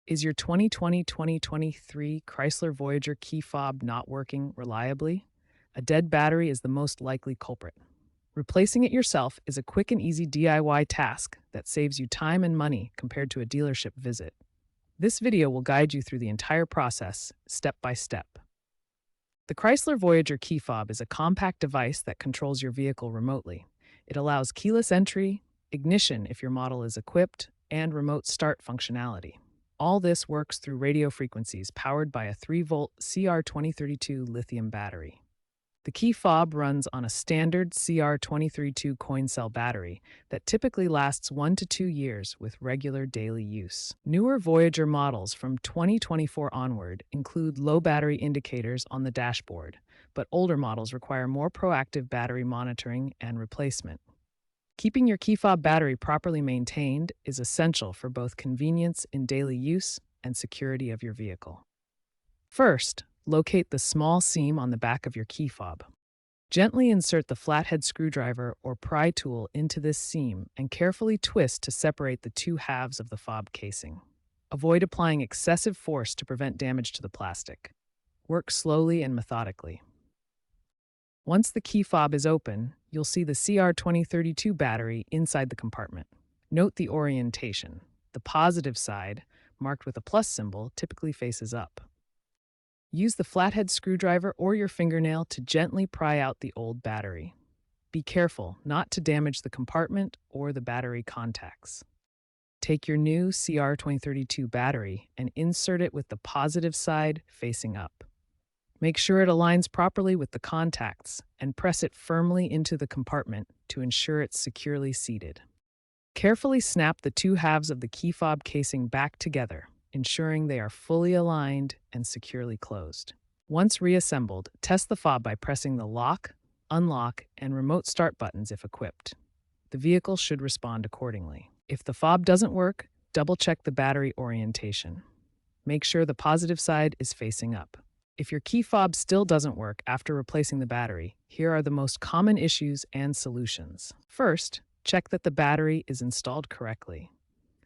Is your 2020-2023 Chrysler Voyager key fob not working reliably? A dead battery is the most likely culprit. Replacing it yourself is a quick and easy DIY task that saves you time and money compared to a dealership visit. This video will guide you through the entire process, step by step. The Chrysler Voyager key fob is a compact device that controls your vehicle remotely. It allows keyless entry, ignition if your model is equipped, and remote start functionality. All this works through radio frequencies powered by a 3-volt CR2032 lithium battery. The key fob runs on a standard CR2032 coin cell battery that typically lasts 1 to 2 years with regular daily use. Newer Voyager models from 2024 onward include low battery indicators on the dashboard, but older models require more proactive battery monitoring and replacement. Keeping your key fob battery properly maintained is essential for both convenience in daily use and security of your vehicle. First, locate the small seam on the back of your key fob. Gently insert the flathead screwdriver or pry tool into this seam and carefully twist to separate the two halves of the fob casing. Avoid applying excessive force to prevent damage to the plastic. Work slowly and methodically. Once the key fob is open, you'll see the CR2032 battery inside the compartment. Note the orientation. The positive side, marked with a plus symbol, typically faces up. Use the flathead screwdriver or your fingernail to gently pry out the old battery. Be careful not to damage the compartment or the battery contacts. Take your new CR2032 battery and insert it with the positive side facing up. Make sure it aligns properly with the contacts and press it firmly into the compartment to ensure it's securely seated. Carefully snap the two halves of the key fob casing back together, ensuring they are fully aligned and securely closed. Once reassembled, test the fob by pressing the lock, unlock, and remote start buttons if equipped. The vehicle should respond accordingly. If the fob doesn't work, double-check the battery orientation. Make sure the positive side is facing up. If your key fob still doesn't work after replacing the battery, here are the most common issues and solutions. First, check that the battery is installed correctly.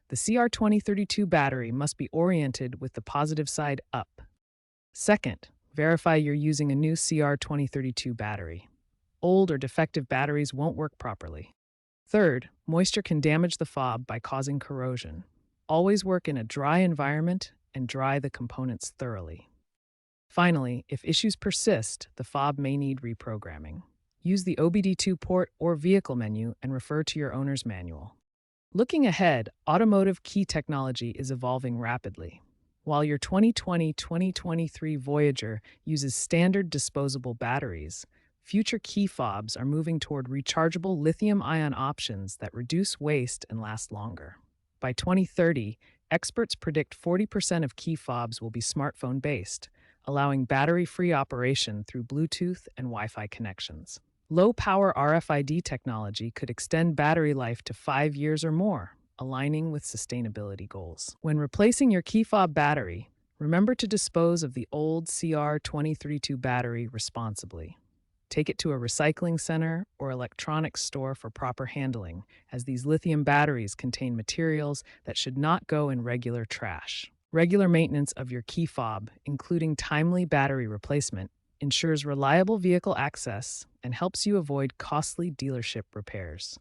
The CR2032 battery must be oriented with the positive side up. Second, verify you're using a new CR2032 battery. Old or defective batteries won't work properly. Third, moisture can damage the fob by causing corrosion. Always work in a dry environment and dry the components thoroughly. Finally, if issues persist, the fob may need reprogramming. Use the OBD2 port or vehicle menu and refer to your owner's manual. Looking ahead, automotive key technology is evolving rapidly. While your 2020-2023 Voyager uses standard disposable batteries, future key fobs are moving toward rechargeable lithium-ion options that reduce waste and last longer. By 2030, experts predict 40% of key fobs will be smartphone-based, allowing battery-free operation through Bluetooth and Wi-Fi connections. Low-power RFID technology could extend battery life to 5 years or more, aligning with sustainability goals. When replacing your key fob battery, remember to dispose of the old CR2032 battery responsibly. Take it to a recycling center or electronics store for proper handling, as these lithium batteries contain materials that should not go in regular trash. Regular maintenance of your key fob, including timely battery replacement, ensures reliable vehicle access and helps you avoid costly dealership repairs.